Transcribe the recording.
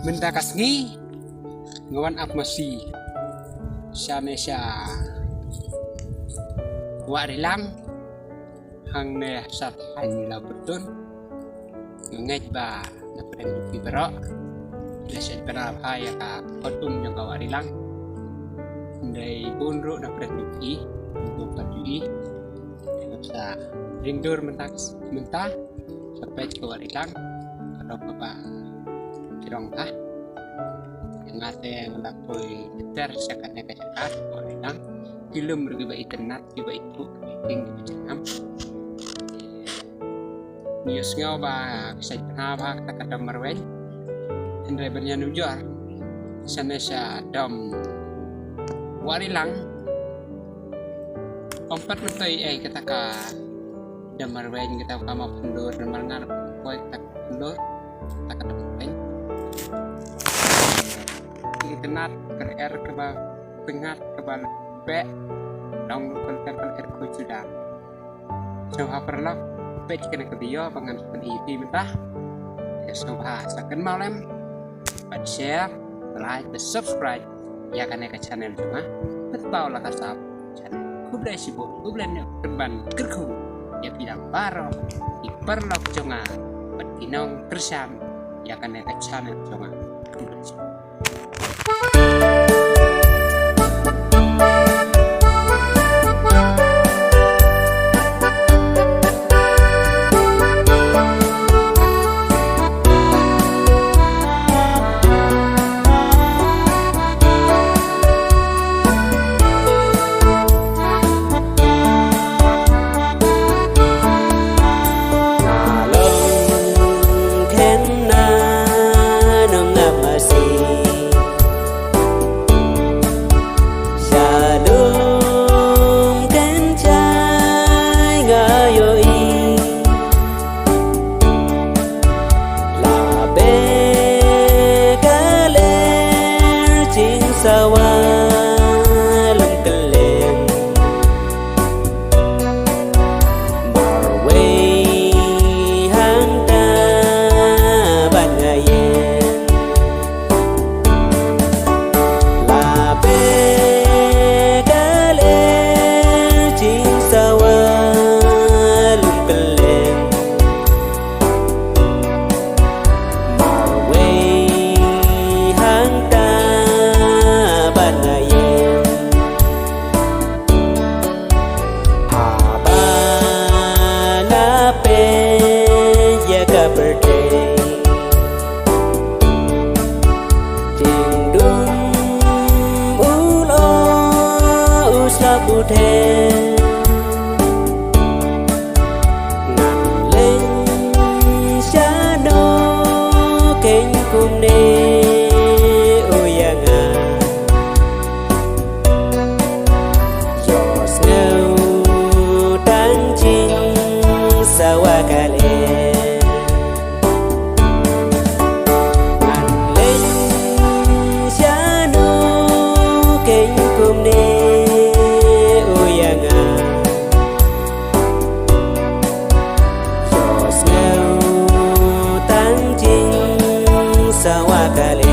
Mentakas ngi ngawan ap masih Sanesya warilang hang ne sat hanila betul ngej ba na pren di berok leset pernah ya ka kotum yang warilang ndai bunru na pren di bukan di sa rindur mentas mentah sampai ke warilang kalau bapak kirong kah yang ngate ngelapoi ter sakatnya kecakat warilang film bergiba internet giba itu ting macam news ngau ba bisa kenapa tak ada marwen hendai bernyanyi sanesya dom warilang empat mentoi kata ka dam marwen kita kama pundur marngar koi tak pundur tak ada penting internet ker keba pengat kebal pe dong konten ku sudah so perlu page kena ke dia pangan seperti itu mentah ya so bahasakan malam share like dan subscribe ya kan ke channel cuma betul lah kasap channel kublai sibuk kublai kerban kerku ya bilang baru diperlok cuma betinong tersam ya kan ke channel cuma kublai sibuk. Sawakale